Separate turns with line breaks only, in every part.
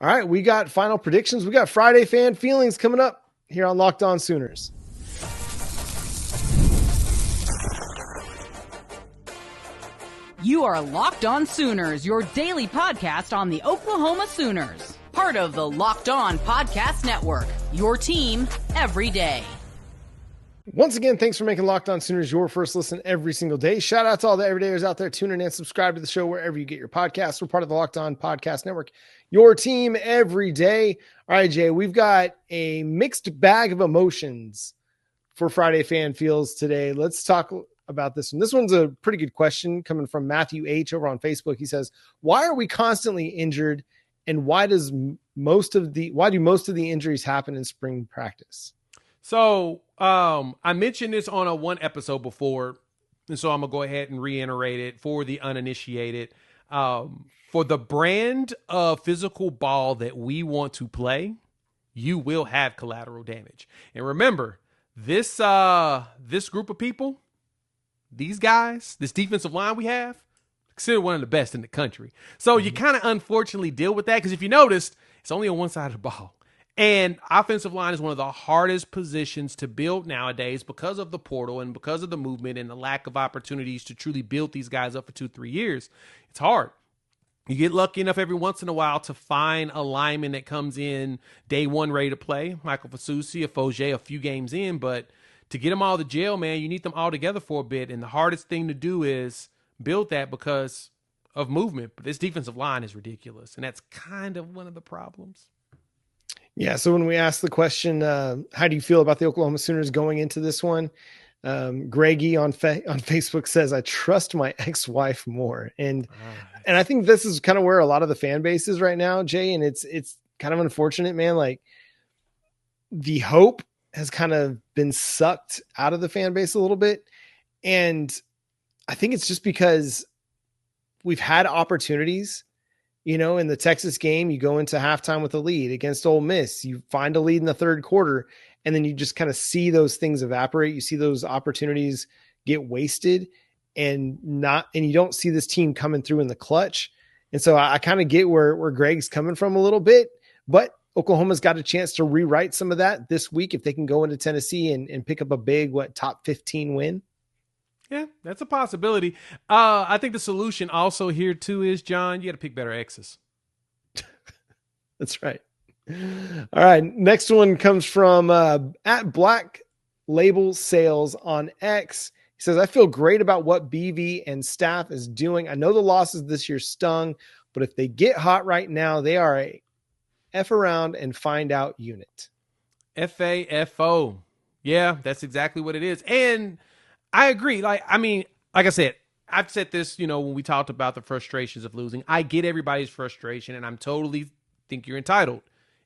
All right, we got final predictions. We got Friday fan feelings coming up here on Locked On Sooners.
You are Locked On Sooners, your daily podcast on the Oklahoma Sooners. Part of the Locked On Podcast Network, your team every day.
Once again, thanks for making Locked On Sooners your first listen every single day. Shout out to all the everydayers out there tuning in and subscribe to the show wherever you get your podcasts. We're part of the Locked On Podcast Network, your team every day. All right, Jay, we've got a mixed bag of emotions for Friday Fan Feels today. Let's talk about this one. This one's a pretty good question coming from Matthew H over on Facebook. He says, why are we constantly injured, and why do most of the injuries happen in spring practice?
So I mentioned this on one episode before, and so I'm gonna go ahead and reiterate it for the uninitiated. For the brand of physical ball that we want to play, you will have collateral damage. And remember, this group of people, these guys, this defensive line we have, considered one of the best in the country. So you kind of unfortunately deal with that, because if you noticed, it's only on one side of the ball. And offensive line is one of the hardest positions to build nowadays because of the portal and because of the movement and the lack of opportunities to truly build these guys up for 2-3 years. It's hard. You get lucky enough every once in a while to find a lineman that comes in day one ready to play. Michael Fasusi, a Foger, a few games in, but to get them all to jail, man, you need them all together for a bit. And the hardest thing to do is build that because of movement. But this defensive line is ridiculous, and that's kind of one of the problems.
Yeah, so when we asked the question, how do you feel about the Oklahoma Sooners going into this one? Greggy on Facebook says, I trust my ex-wife more. And I think this is kind of where a lot of the fan base is right now, Jay, and it's kind of unfortunate, man. Like, the hope has kind of been sucked out of the fan base a little bit. And I think it's just because we've had opportunities. You know, in the Texas game, you go into halftime with a lead against Ole Miss. You find a lead in the third quarter, and then you just kind of see those things evaporate. You see those opportunities get wasted, and you don't see this team coming through in the clutch. And so I kind of get where Greg's coming from a little bit, but Oklahoma's got a chance to rewrite some of that this week if they can go into Tennessee and pick up a big, top 15 win.
Yeah, that's a possibility. I think the solution also here too is, John, you got to pick better X's.
That's right. All right. Next one comes from at Black Label Sales on X. He says, I feel great about what BV and staff is doing. I know the losses this year stung, but if they get hot right now, they are a F around and find out unit.
FAFO. Yeah, that's exactly what it is. And I agree. Like I said, I've said this, when we talked about the frustrations of losing. I get everybody's frustration, and I'm totally think you're entitled.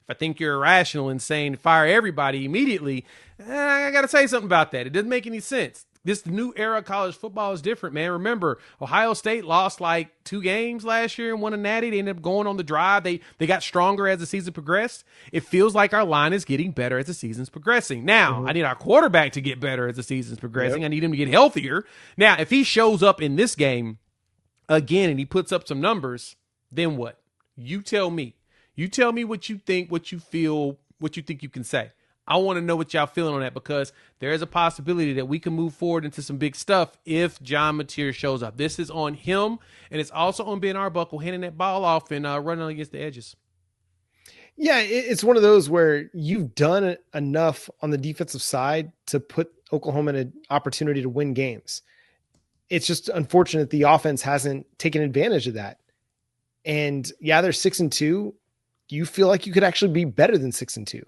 If I think you're irrational and saying fire everybody immediately, I got to say something about that. It doesn't make any sense. This new era of college football is different, man. Remember, Ohio State lost like 2 games last year and won a natty. They ended up going on the drive. They got stronger as the season progressed. It feels like our line is getting better as the season's progressing. Now, I need our quarterback to get better as the season's progressing. Yep. I need him to get healthier. Now, if he shows up in this game again and he puts up some numbers, then what? You tell me. You tell me what you think, what you feel, what you think you can say. I want to know what y'all feeling on that, because there is a possibility that we can move forward into some big stuff if John Mateer shows up. This is on him, and it's also on Ben Arbuckle handing that ball off and running against the edges.
Yeah, it's one of those where you've done enough on the defensive side to put Oklahoma in an opportunity to win games. It's just unfortunate the offense hasn't taken advantage of that. And yeah, they're 6-2. You feel like you could actually be better than 6-2.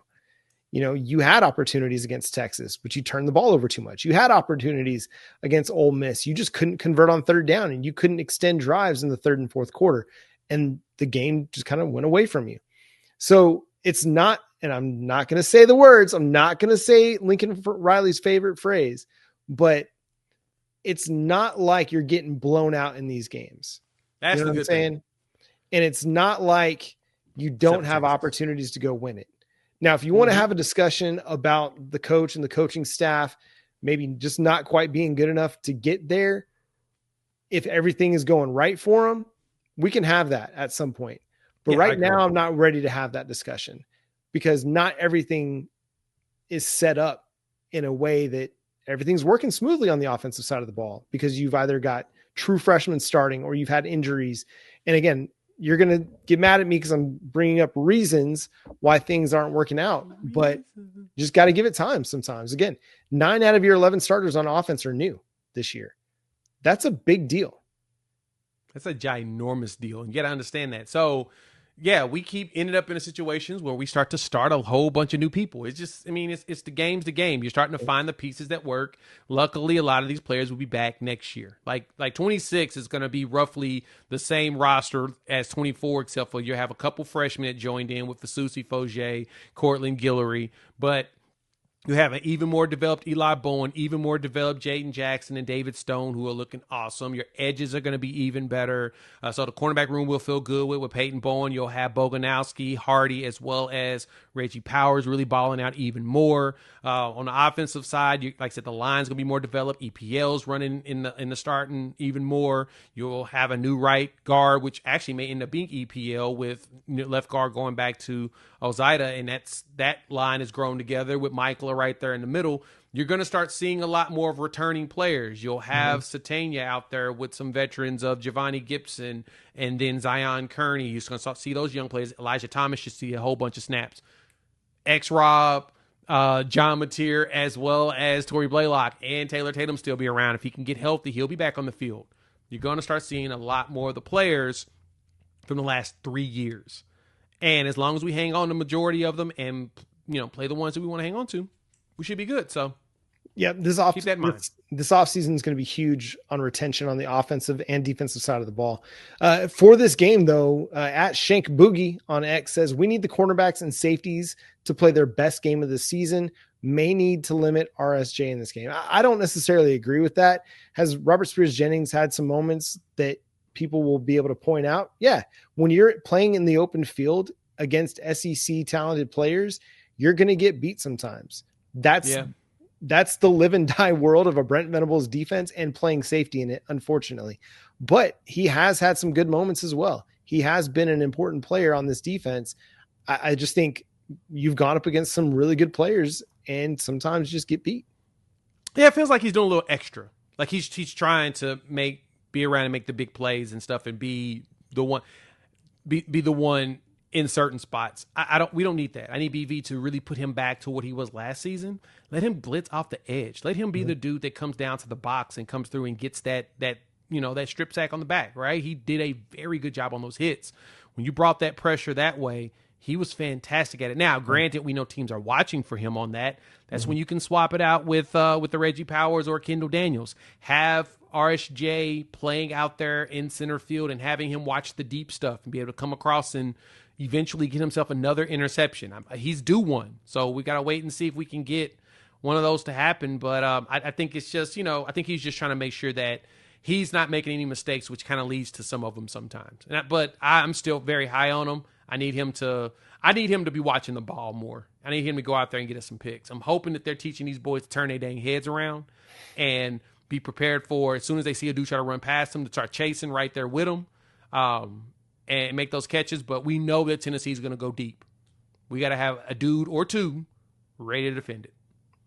You had opportunities against Texas, but you turned the ball over too much. You had opportunities against Ole Miss. You just couldn't convert on third down, and you couldn't extend drives in the third and fourth quarter. And the game just kind of went away from you. So it's not, and I'm not going to say the words, I'm not going to say Lincoln Riley's favorite phrase, but it's not like you're getting blown out in these games.
That's
the good thing. And it's not like you don't have opportunities to go win it. Now, if you want to have a discussion about the coach and the coaching staff, maybe just not quite being good enough to get there, if everything is going right for them, we can have that at some point. But right now, I'm not ready to have that discussion because not everything is set up in a way that everything's working smoothly on the offensive side of the ball because you've either got true freshmen starting or you've had injuries. And again, you're going to get mad at me because I'm bringing up reasons why things aren't working out, but you just got to give it time sometimes. Again, 9 out of your 11 starters on offense are new this year. That's a big deal.
That's a ginormous deal. And you got to understand that. So, yeah, we keep ended up in situations where we start a whole bunch of new people. It's just, I mean, it's the game's the game. You're starting to find the pieces that work. Luckily, a lot of these players will be back next year. Like 26 is going to be roughly the same roster as 24, except for you have a couple freshmen that joined in with the Susie Fogier, Cortland Guillory, but you have an even more developed Eli Bowen, even more developed Jaden Jackson and David Stone, who are looking awesome. Your edges are going to be even better. So the cornerback room will feel good with Peyton Bowen. You'll have Boganowski, Hardy, as well as Reggie Powers really balling out even more. On the offensive side, like I said, the line's going to be more developed. EPL's running in the starting even more. You'll have a new right guard, which actually may end up being EPL with left guard going back to Ozida, and that line has grown together with Michael right there in the middle. You're going to start seeing a lot more of returning players. You'll have Satania out there with some veterans of Giovanni Gibson and then Zion Kearney. You're going to start see those young players. Elijah Thomas should see a whole bunch of snaps. X-Rob, John Mateer, as well as Torrey Blaylock, and Taylor Tatum still be around. If he can get healthy, he'll be back on the field. You're going to start seeing a lot more of the players from the last 3 years. And as long as we hang on the majority of them and, play the ones that we want to hang on to, we should be good. So,
yeah, keep that in mind. This offseason is going to be huge on retention on the offensive and defensive side of the ball. For this game, though, at Shank Boogie on X says, we need the cornerbacks and safeties to play their best game of the season. May need to limit RSJ in this game. I don't necessarily agree with that. Has Robert Spears Jennings had some moments that people will be able to point out? Yeah. When you're playing in the open field against SEC talented players, you're going to get beat sometimes. That's the live and die world of a Brent Venables defense and playing safety in it, unfortunately. But he has had some good moments as well. He has been an important player on this defense. I just think you've gone up against some really good players and sometimes just get beat.
Yeah, it feels like he's doing a little extra. Like he's trying to be around and make the big plays and stuff and be the one in certain spots. We don't need that. I need BV to really put him back to what he was last season. Let him blitz off the edge. Let him be the dude that comes down to the box and comes through and gets that strip sack on the back, right? He did a very good job on those hits. When you brought that pressure that way, he was fantastic at it. Now, granted, we know teams are watching for him on that. That's when you can swap it out with the Reggie Powers or Kendall Daniels. Have RSJ playing out there in center field and having him watch the deep stuff and be able to come across and eventually get himself another interception. He's due one. So we got to wait and see if we can get one of those to happen. But I think it's just, I think he's just trying to make sure that he's not making any mistakes, which kind of leads to some of them sometimes. But I'm still very high on him. I need him to be watching the ball more. I need him to go out there and get us some picks. I'm hoping that they're teaching these boys to turn their dang heads around and be prepared for, as soon as they see a dude try to run past them, to start chasing right there with them and make those catches. But we know that Tennessee's going to go deep. We got to have a dude or two ready to defend it.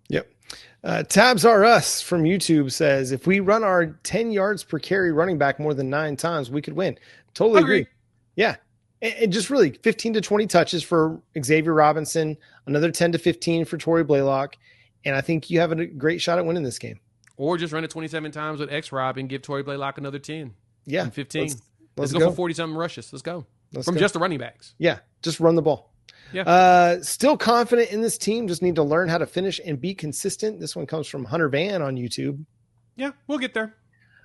Yep. Tabs Are Us from YouTube says, if we run our 10 yards per carry running back more than 9 times, we could win. Totally agree. Yeah. And just really 15 to 20 touches for Xavier Robinson, another 10 to 15 for Torrey Blaylock. And I think you have a great shot at winning this game.
Or just run it 27 times with X-Rob and give Torrey Blaylock another 10.
Yeah.
And 15. Let's go for 40-something rushes. Let's go. Just the running backs.
Yeah. Just run the ball.
Yeah.
Still confident in this team. Just need to learn how to finish and be consistent. This one comes from Hunter Van on YouTube.
Yeah, we'll get there.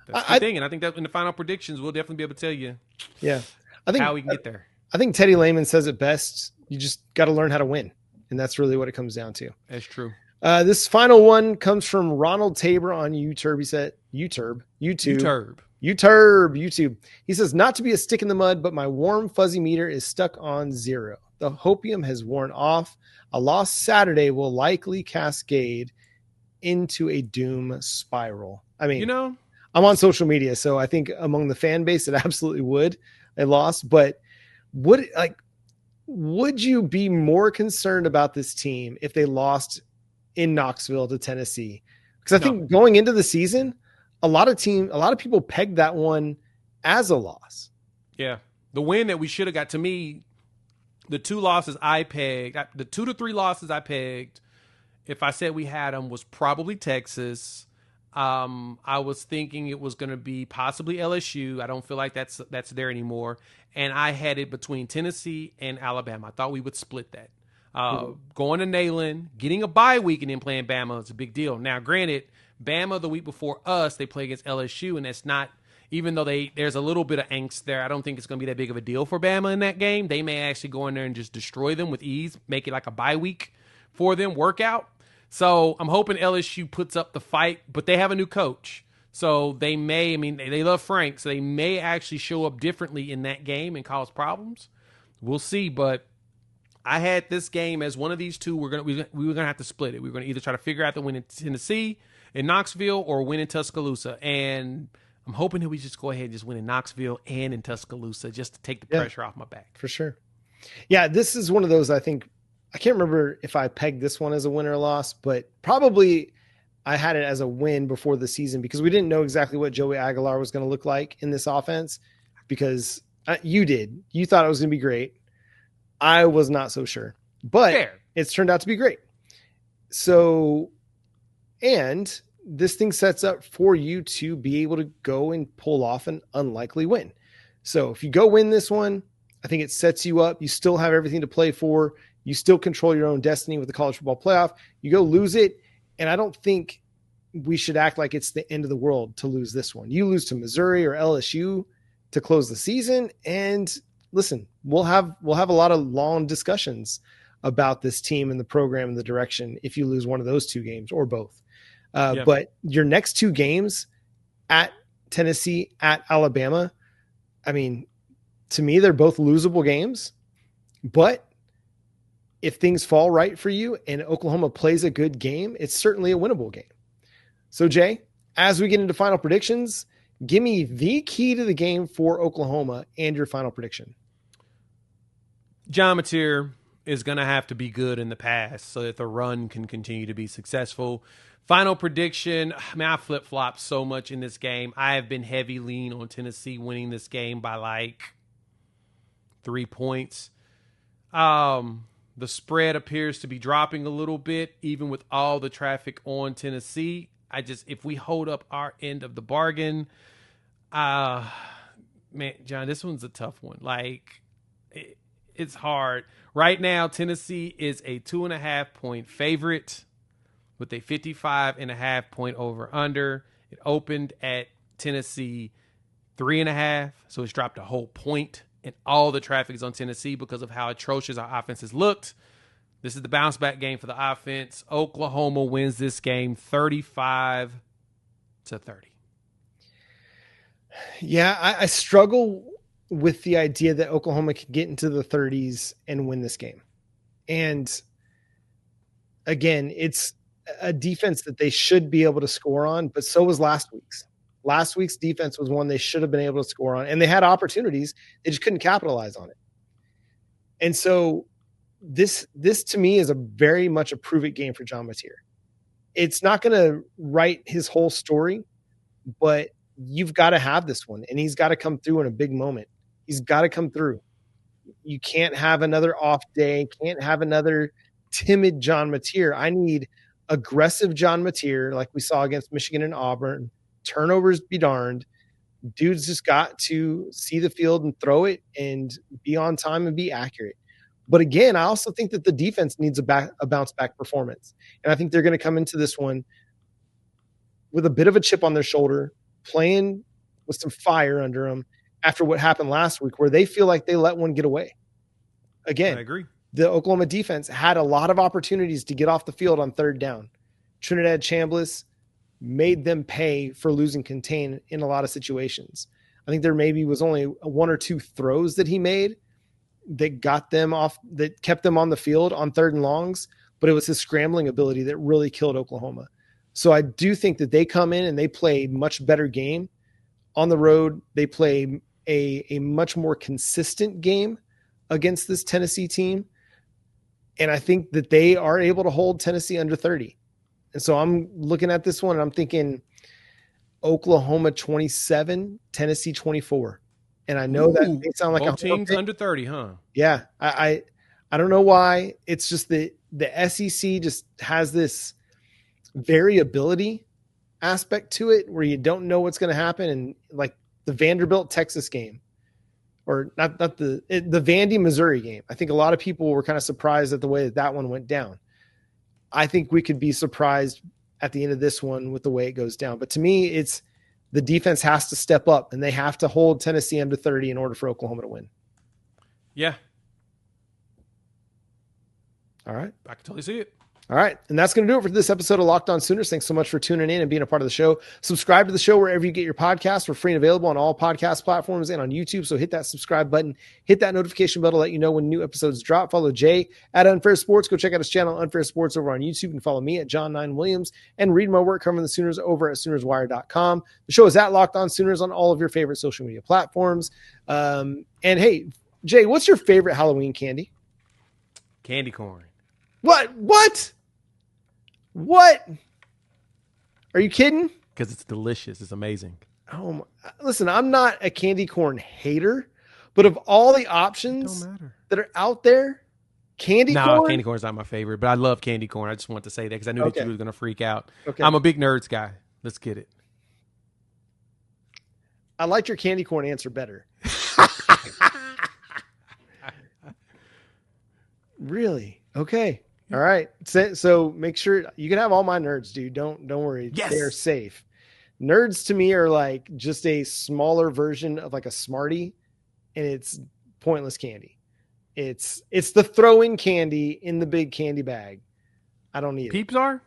That's the thing. And I think that in the final predictions, we'll definitely be able to tell you how we can get there.
I think Teddy Lehman says it best. You just got to learn how to win. And that's really what it comes down to.
That's true.
This final one comes from Ronald Tabor on YouTube. He said, YouTube. He says, not to be a stick in the mud, but my warm fuzzy meter is stuck on 0. The hopium has worn off. A loss Saturday will likely cascade into a doom spiral. I mean, I'm on social media, so I think among the fan base, it absolutely would. A loss, but would you be more concerned about this team if they lost in Knoxville to Tennessee? Because I think going into the season, a lot of people pegged that one as a loss.
Yeah. The win that we should have got, to me, the 2 losses I pegged, the 2 to 3 losses I pegged, if I said we had them, was probably Texas. I was thinking it was going to be possibly LSU. I don't feel like that's there anymore. And I had it between Tennessee and Alabama. I thought we would split that. Going to Neyland, getting a bye week, and then playing Bama is a big deal. Now, granted, Bama the week before us, they play against LSU, and that's not, even though there's a little bit of angst there, I don't think it's going to be that big of a deal for Bama in that game. They may actually go in there and just destroy them with ease, make it like a bye week for them, workout. So I'm hoping LSU puts up the fight, but they have a new coach. So they may, they love Frank, so they may actually show up differently in that game and cause problems. We'll see, but I had this game as one of these two. We were gonna have to split it. We were gonna either try to figure out the win in Tennessee, in Knoxville, or win in Tuscaloosa. And I'm hoping that we just go ahead and just win in Knoxville and in Tuscaloosa just to take the pressure off my back.
For sure. Yeah, this is one of those, I think, I can't remember if I pegged this one as a win or a loss, but probably I had it as a win before the season because we didn't know exactly what Joey Aguilar was going to look like in this offense because you did. You thought it was going to be great. I was not so sure, but it's turned out to be great. So, and this thing sets up for you to be able to go and pull off an unlikely win. So if you go win this one, I think it sets you up. You still have everything to play for. You still control your own destiny with the college football playoff. You go lose it, and I don't think we should act like it's the end of the world to lose this one. You lose to Missouri or LSU to close the season, and listen, we'll have a lot of long discussions about this team and the program and the direction if you lose one of those 2 games or both. But your next 2 games at Tennessee, at Alabama, to me, they're both losable games, but if things fall right for you and Oklahoma plays a good game, it's certainly a winnable game. So, Jay, as we get into final predictions, give me the key to the game for Oklahoma and your final prediction.
John Mateer is going to have to be good in the pass so that the run can continue to be successful. Final prediction, I flip-flopped so much in this game. I have been heavy lean on Tennessee winning this game by like 3 points. The spread appears to be dropping a little bit, even with all the traffic on Tennessee. If we hold up our end of the bargain, man, John, this one's a tough one. It's hard. Right now, Tennessee is a 2.5 point favorite with a 55.5 point over under. It opened at Tennessee 3.5, so it's dropped a whole point. And all the traffic is on Tennessee because of how atrocious our offense has looked. This is the bounce back game for the offense. Oklahoma wins this game 35-30.
Yeah, I struggle with the idea that Oklahoma could get into the 30s and win this game. And again, it's a defense that they should be able to score on, but so was last week's. Last week's defense was one they should have been able to score on, and they had opportunities. They just couldn't capitalize on it. And so this to me is a very much a prove-it game for John Mateer. It's not going to write his whole story, but you've got to have this one, and he's got to come through in a big moment. He's got to come through. You can't have another off day, can't have another timid John Mateer. I need aggressive John Mateer like we saw against Michigan and Auburn. Turnovers be darned. Dude's just got to see the field and throw it and be on time and be accurate. But again, I also think that the defense needs a bounce back performance. And I think they're going to come into this one with a bit of a chip on their shoulder, playing with some fire under them after what happened last week, where they feel like they let one get away. Again,
I agree.
The Oklahoma defense had a lot of opportunities to get off the field on 3rd down. Trinidad Chambliss made them pay for losing contain in a lot of situations. I think there maybe was only 1 or 2 throws that he made that got them off, that kept them on the field on 3rd and longs, but it was his scrambling ability that really killed Oklahoma. So I do think that they come in and they play a much better game on the road. They play a much more consistent game against this Tennessee team. And I think that they are able to hold Tennessee under 30. And so I'm looking at this one and I'm thinking Oklahoma 27, Tennessee 24. And I know that may sound like
both teams under 30, huh?
Yeah. I don't know why. It's just the SEC just has this variability aspect to it where you don't know what's going to happen. And like the Vanderbilt Texas game, or not the Vandy Missouri game. I think a lot of people were kind of surprised at the way that one went down. I think we could be surprised at the end of this one with the way it goes down. But to me, it's the defense has to step up and they have to hold Tennessee under 30 in order for Oklahoma to win.
Yeah.
All right.
I can totally see it.
All right. And that's going to do it for this episode of Locked On Sooners. Thanks so much for tuning in and being a part of the show. Subscribe to the show wherever you get your podcasts. We're free and available on all podcast platforms and on YouTube. So hit that subscribe button, hit that notification bell to let you know when new episodes drop. Follow Jay at Unfair Sports. Go check out his channel, Unfair Sports, over on YouTube, and follow me at John9Williams and read my work covering the Sooners over at SoonersWire.com. The show is at Locked On Sooners on all of your favorite social media platforms. And hey, Jay, what's your favorite Halloween candy?
Candy corn.
What? Are you kidding?
Because it's delicious. It's amazing.
Oh my, listen, I'm not a candy corn hater, but of all the options that are out there, candy corn?
Candy corn is not my favorite, but I love candy corn. I just want to say that because I knew that you were going to freak out.
Okay.
I'm a big nerds guy. Let's get it.
I liked your candy corn answer better. Really? Okay. All right. So make sure you can have all my nerds, dude. Don't worry.
Yes.
They're safe. Nerds to me are like just a smaller version of like a Smartie, and it's pointless candy. It's the throw-in candy in the big candy bag. I don't need it.
Peeps are?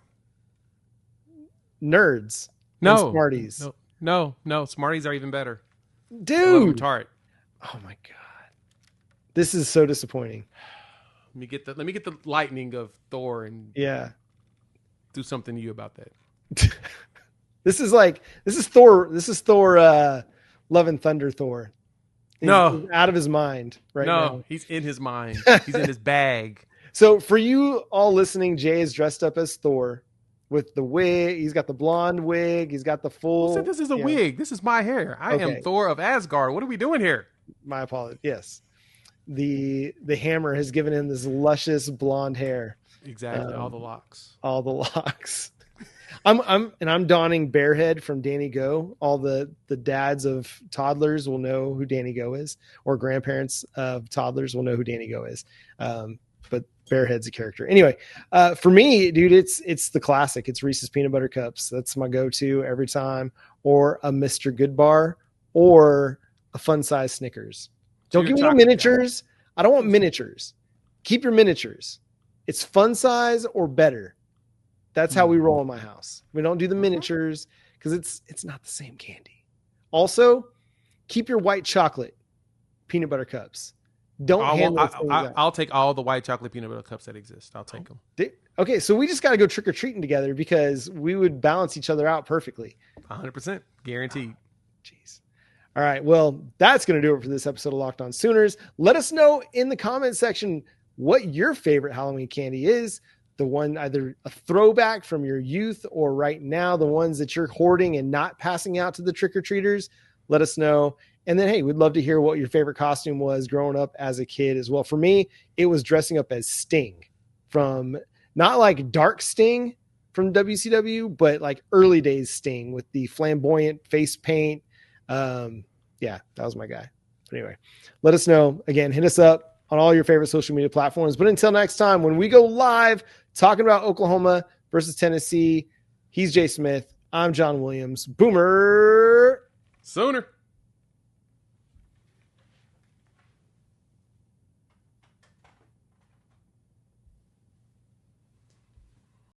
Nerds.
No.
Smarties.
No. Smarties are even better.
Dude.
Tart.
Oh my God. This is so disappointing.
Let me get the lightning of Thor and do something to you about that.
This is Thor. This is Thor. Love and Thunder Thor. He's out of his mind right now.
No, he's in his mind. He's in his bag.
So for you all listening, Jay is dressed up as Thor with the wig. He's got the blonde wig. He's got the full.
Who said this is a wig? This is my hair. I am Thor of Asgard. What are we doing here?
My apologies. Yes. The hammer has given him this luscious blonde hair.
Exactly. All the locks. I'm donning Bearhead from Danny Go. All the dads of toddlers will know who Danny Go is, or grandparents of toddlers will know who Danny Go is. But Bearhead's a character. Anyway, for me, dude, it's the classic. It's Reese's Peanut Butter Cups. That's my go-to every time. Or a Mr. Good Bar, or a fun size Snickers. Don't give me no miniatures. I don't want miniatures. Keep your miniatures. It's fun size or better. That's how we roll in my house. We don't do the miniatures because it's not the same candy. Also, keep your white chocolate peanut butter cups. I'll take all the white chocolate peanut butter cups that exist. I'll take them.
Okay, so we just got to go trick or treating together because we would balance each other out perfectly.
100%, guaranteed.
Jeez. All right, well, that's going to do it for this episode of Locked On Sooners. Let us know in the comment section what your favorite Halloween candy is. The one, either a throwback from your youth or right now, the ones that you're hoarding and not passing out to the trick-or-treaters. Let us know. And then, hey, we'd love to hear what your favorite costume was growing up as a kid as well. For me, it was dressing up as Sting, from not like dark Sting from WCW, but like early days Sting with the flamboyant face paint. Yeah, that was my guy. But anyway, let us know. Again, hit us up on all your favorite social media platforms. But until next time, when we go live talking about Oklahoma versus Tennessee, he's Jay Smith. I'm John Williams. Boomer Sooner.